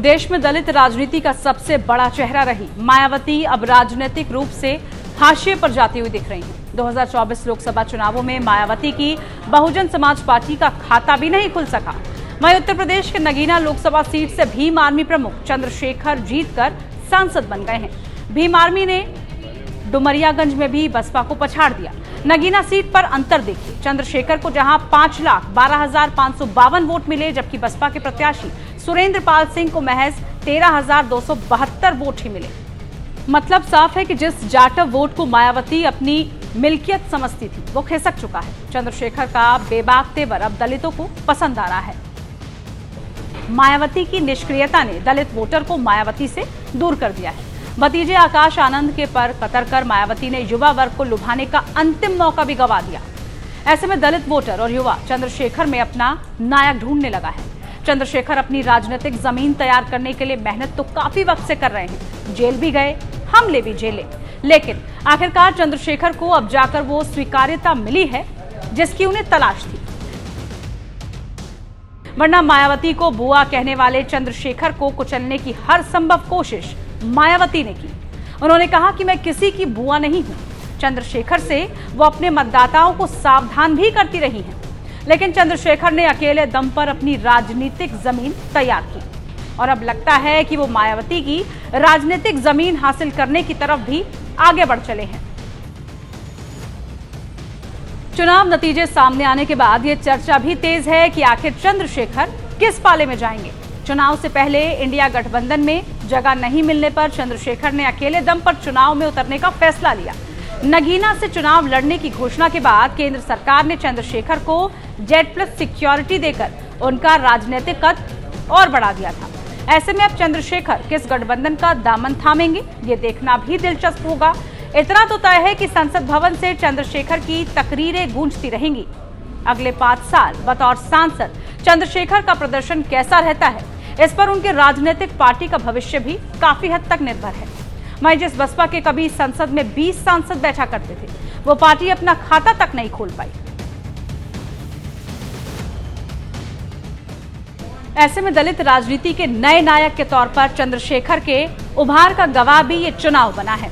देश में दलित राजनीति का सबसे बड़ा चेहरा रही मायावती अब राजनीतिक रूप से हाशिए पर जाती हुई दिख रही हैं। 2024 लोकसभा चुनावों में मायावती की बहुजन समाज पार्टी का खाता भी नहीं खुल सका। वहीं उत्तर प्रदेश के नगीना लोकसभा सीट से भीम आर्मी प्रमुख चंद्रशेखर जीतकर सांसद बन गए हैं। भीम आर्मी ने डुमरियागंज में भी बसपा को पछाड़ दिया। नगीना सीट पर अंतर देखिए, चंद्रशेखर को जहां 5,12,552 वोट मिले, जबकि बसपा के प्रत्याशी सुरेंद्र पाल सिंह को महज 13,272 वोट ही मिले। मतलब साफ है कि जिस जाटव वोट को मायावती अपनी मिल्कियत समझती थी वो खिसक चुका है। चंद्रशेखर का बेबाक तेवर अब दलितों को पसंद आ रहा है। मायावती की निष्क्रियता ने दलित वोटर को मायावती से दूर कर दिया है। भतीजे आकाश आनंद के पर कतर कर मायावती ने युवा वर्ग को लुभाने का अंतिम मौका भी गंवा दिया। ऐसे में दलित वोटर और युवा चंद्रशेखर में अपना नायक ढूंढने लगा है। चंद्रशेखर अपनी राजनीतिक जमीन तैयार करने के लिए मेहनत तो काफी वक्त से कर रहे हैं। जेल भी गए, हमले भी झेले, लेकिन आखिरकार चंद्रशेखर को अब जाकर वो स्वीकार्यता मिली है जिसकी उन्हें तलाश थी। वरना मायावती को बुआ कहने वाले चंद्रशेखर को कुचलने की हर संभव कोशिश मायावती ने की। उन्होंने कहा कि मैं किसी की बुआ नहीं हूं। चंद्रशेखर से वो अपने मतदाताओं को सावधान भी करती रही हैं, लेकिन चंद्रशेखर ने अकेले दम पर अपनी राजनीतिक जमीन तैयार की और अब लगता है कि वो मायावती की राजनीतिक जमीन हासिल करने की तरफ भी आगे बढ़ चले हैं। चुनाव नतीजे सामने आने के बाद ये चर्चा भी तेज है कि आखिर चंद्रशेखर किस पाले में जाएंगे। चुनाव से पहले इंडिया गठबंधन में जगह नहीं मिलने पर चंद्रशेखर ने अकेले दम पर चुनाव में उतरने का फैसला लिया। नगीना से चुनाव लड़ने की घोषणा के बाद केंद्र सरकार ने चंद्रशेखर को Z+ सिक्योरिटी देकर उनका राजनीतिक कद और बढ़ा दिया था। ऐसे में अब चंद्रशेखर किस गठबंधन का दामन थामेंगे, ये देखना भी दिलचस्प होगा। इतना तो तय है कि संसद भवन से चंद्रशेखर की तकरीरें गूंजती रहेंगी। अगले 5 साल बतौर सांसद चंद्रशेखर का प्रदर्शन कैसा रहता है, इस पर उनके राजनीतिक पार्टी का भविष्य भी काफी हद तक निर्भर है। वहीं जिस बसपा के कभी संसद में 20 सांसद बैठा करते थे, वो पार्टी अपना खाता तक नहीं खोल पाई। ऐसे में दलित राजनीति के नए नायक के तौर पर चंद्रशेखर के उभार का गवाह भी ये चुनाव बना है।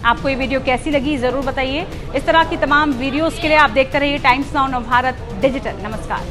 आपको ये वीडियो कैसी लगी जरूर बताइए। इस तरह की तमाम वीडियोस के लिए आप देखते रहिए टाइम्स नाउ नवभारत डिजिटल। नमस्कार।